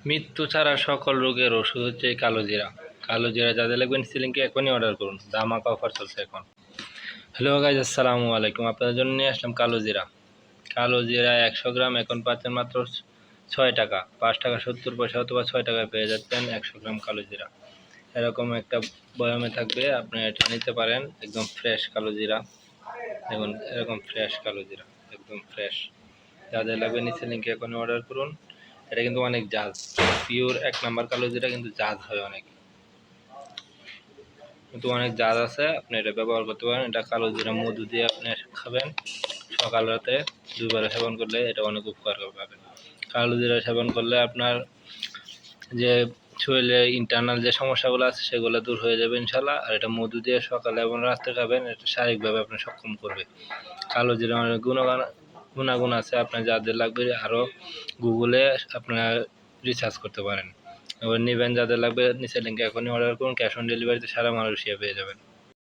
মৃত্যু ছাড়া সকল রোগের ওষুধ হচ্ছে এই কালো জিরা। কালো জিরা যাদের লাগবেন সিলিংকে এখনই অর্ডার করুন, ধামাকা অফার চলছে এখন। হ্যালো গাইজ, আসসালামু আলাইকুম। আপনাদের জন্য নিয়ে আসলাম কালো জিরা। কালো জিরা 100 গ্রাম এখন পাচ্ছেন মাত্র 6 টাকা, 5 টাকা 70 পয়সা অথবা 6 টাকায় পেয়ে যাচ্ছেন 100 গ্রাম কালো জিরা। এরকম একটা বয়ামে থাকবে, আপনি এটা নিতে পারেন। একদম ফ্রেশ কালো জিরা, দেখুন এরকম ফ্রেশ কালো জিরা, একদম ফ্রেশ। যাদের লাগবে নিচে লিঙ্কে এখনই অর্ডার করুন। এটা কিন্তু অনেক জাজ, পিওর 1 নাম্বার কালো জিরা, কিন্তু জাজ হয় অনেক, কিন্তু অনেক জাজ আছে। আপনি এটা ব্যবহার করতে পারেন। এটা কালো জিরা মধু দিয়ে আপনি খাবেন, সকাল রাতে 2 বেলা সেবন করলে এটা অনেক উপকার পাবেন। কালো জিরা সেবন করলে আপনার যে শরীরে ইন্টারনাল যে সমস্যাগুলো আছে সেগুলো দূর হয়ে যাবে ইনশাল্লাহ। আর এটা মধু দিয়ে সকালে এবং রাতে খাবেন, এটা শারীরিকভাবে আপনার সক্ষম করবে। কালো জিরা অনেক গুণাগুণ আছে। আপনার যাদের লাগবে আরও গুগলে আপনারা রিসার্চ করতে পারেন। এবার নেবেন যাদের লাগবে নিচের লিঙ্কে এখনই অর্ডার করুন। ক্যাশ অন ডেলিভারিতে সারা মালয়েশিয়া পেয়ে যাবেন।